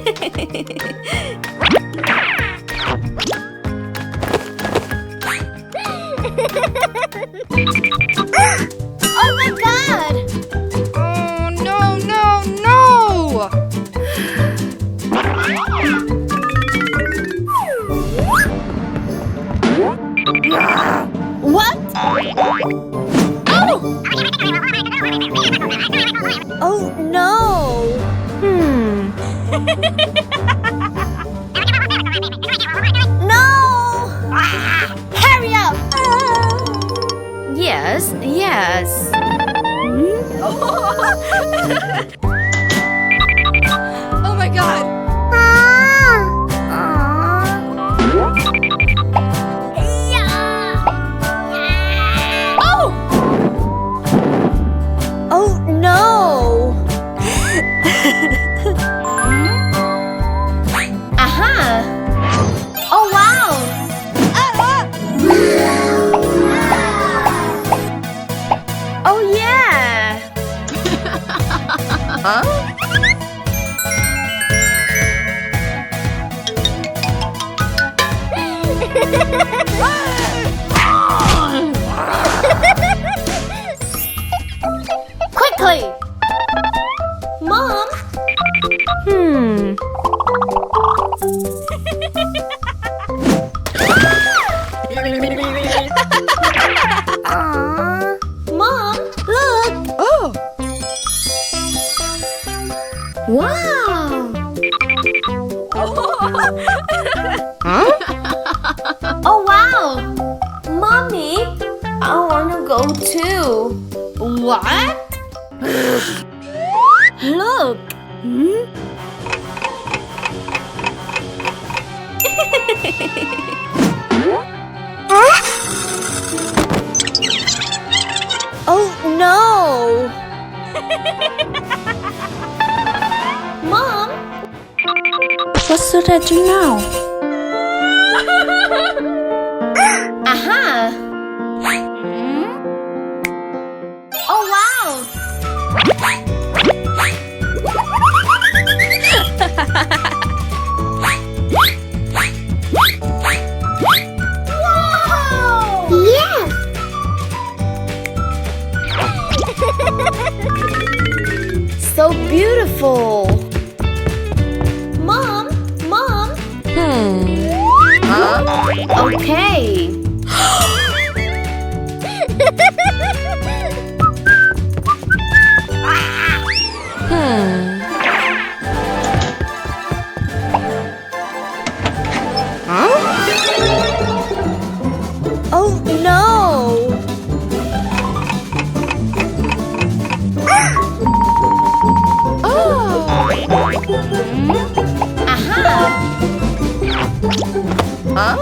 Oh my God! Oh, no, no, no! What? Oh! Oh no! No! Hurry up! Yes, yes. Oh my God! Oh! Oh no! Aha! Oh wow! Oh yeah! Huh? Quickly! Mom! Mom, look! Oh! Wow! Huh? Oh wow! Mommy, I wanna go too. What? Look! Oh no! Mom! What should I do now? Aha! Oh wow! Whoa! Yes! So beautiful! Mom! Mom! Huh? Okay! Oh no! Oh! Aha! Huh?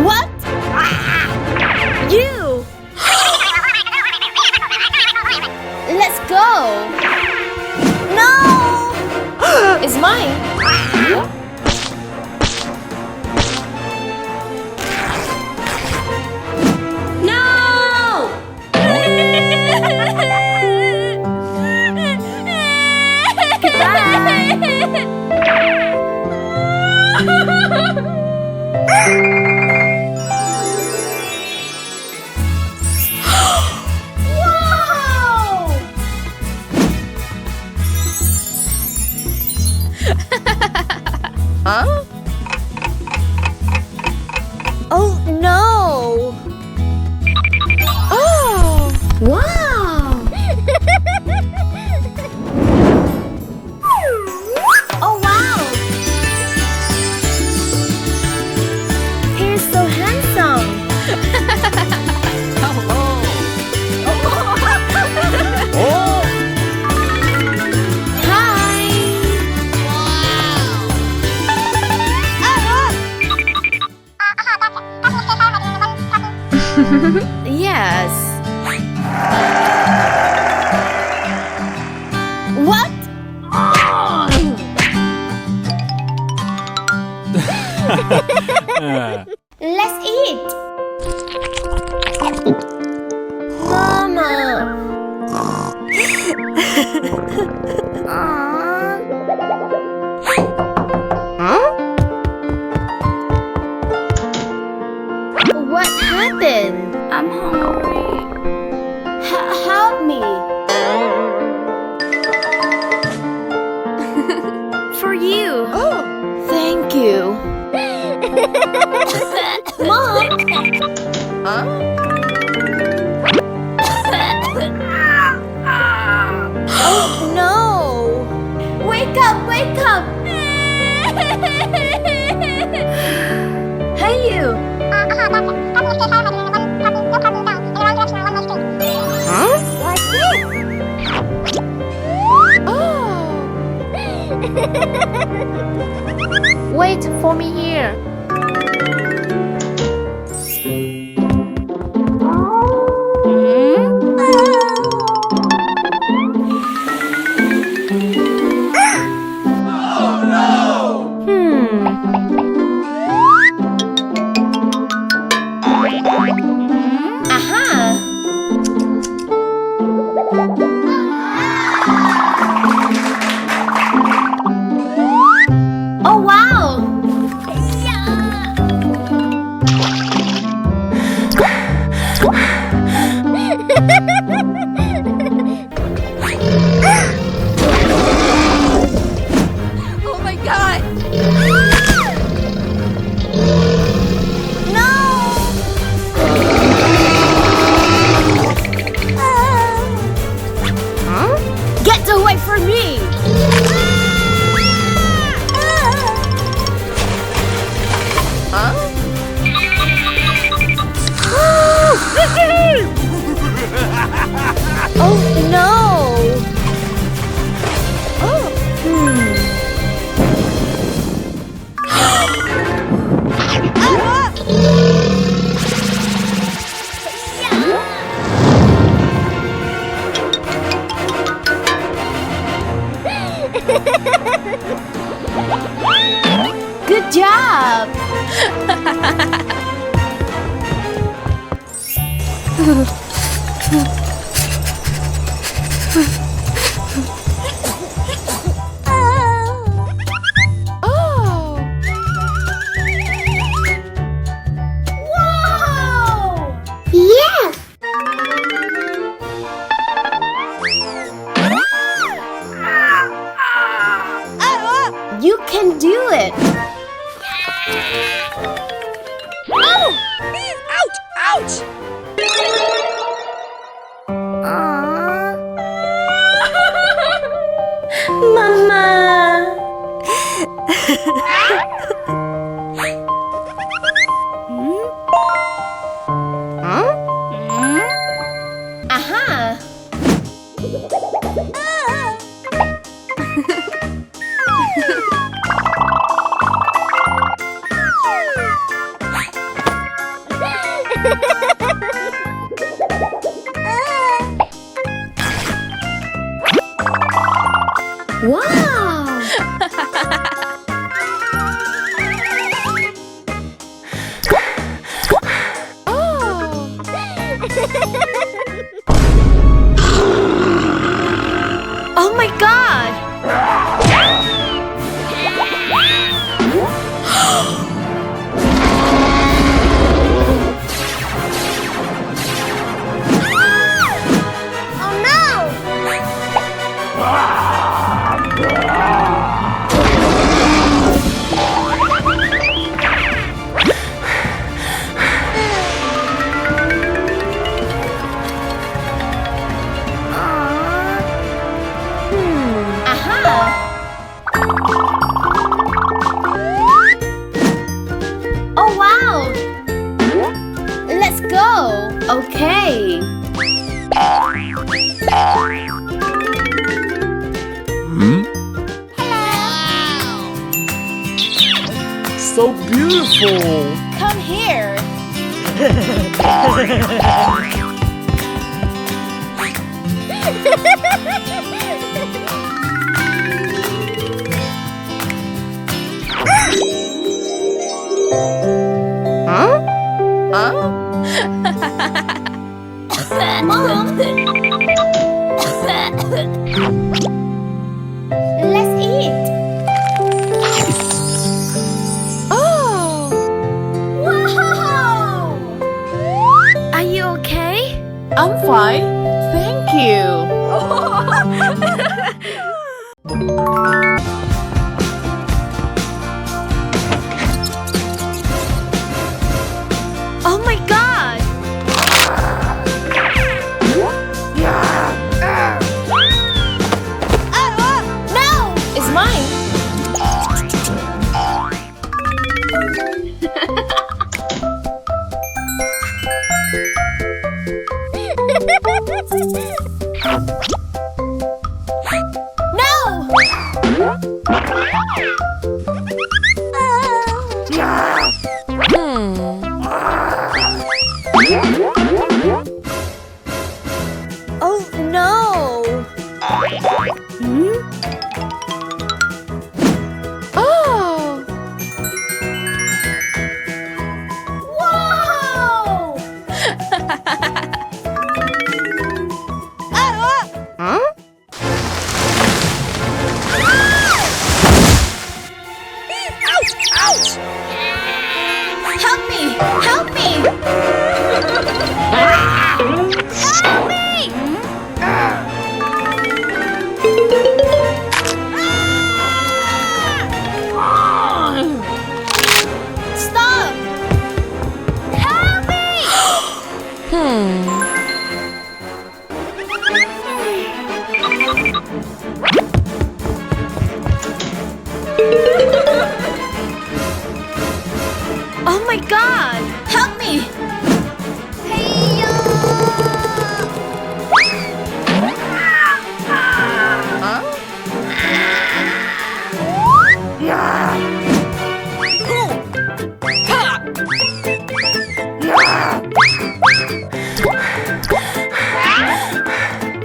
What? You! Let's go! No! It's mine! No! Wow! Huh? Oh no! Oh! Wow! Oh wow! He's so handsome! Oh! Hi! Yes. What? Let's eat. Mama. What happened? I'm hungry. Help me. For you. Oh, thank you. Mom. Oh no. Wake up, wake up. Hey you. What's this? Wait for me here. Aha. Oh wow. Oh my god! Get away from me! Oh no! Good job! Wow! Yes! You can do it! Oh! Ouch! Ouch! Mama! Aha! Wow! Oh my god! Oh no! Oh wow! Let's go! Okay. So beautiful! Come here. Huh? Mom! Let's eat! Oh! Wow! Are you okay? I'm fine. Thank you. Oh my god! No! It's mine! No! Oh no! Oh! Whoa! Ouch! Help me! Help me! Help me! Stop! Help me! Oh my god! Help me! Hey-ya!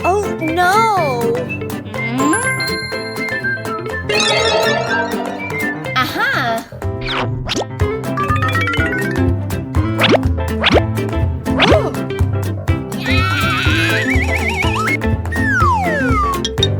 Oh no! Aha!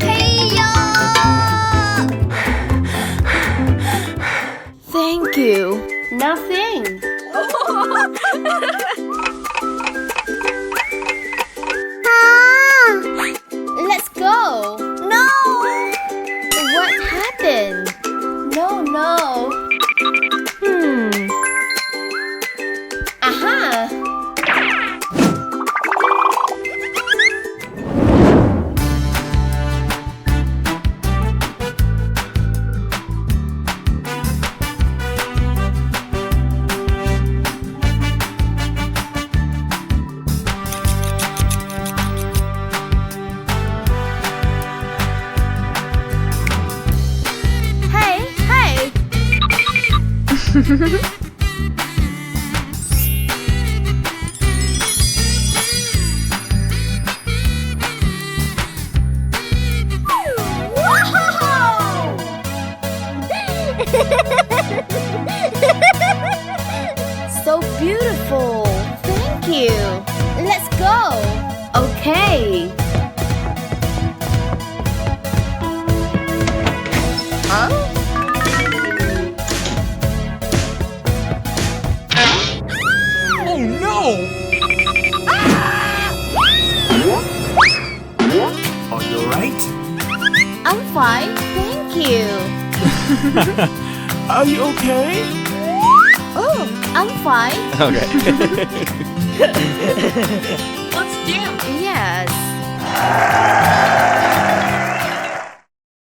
Hey-ya! Thank you. Nothing. Let's go. No! What happened? No, no. Aha! Hey, hey! So beautiful. Thank you. Let's go. Okay. Oh no! Are you alright? I'm fine. Thank you. Are you okay? Oh, I'm fine. Okay. Yes.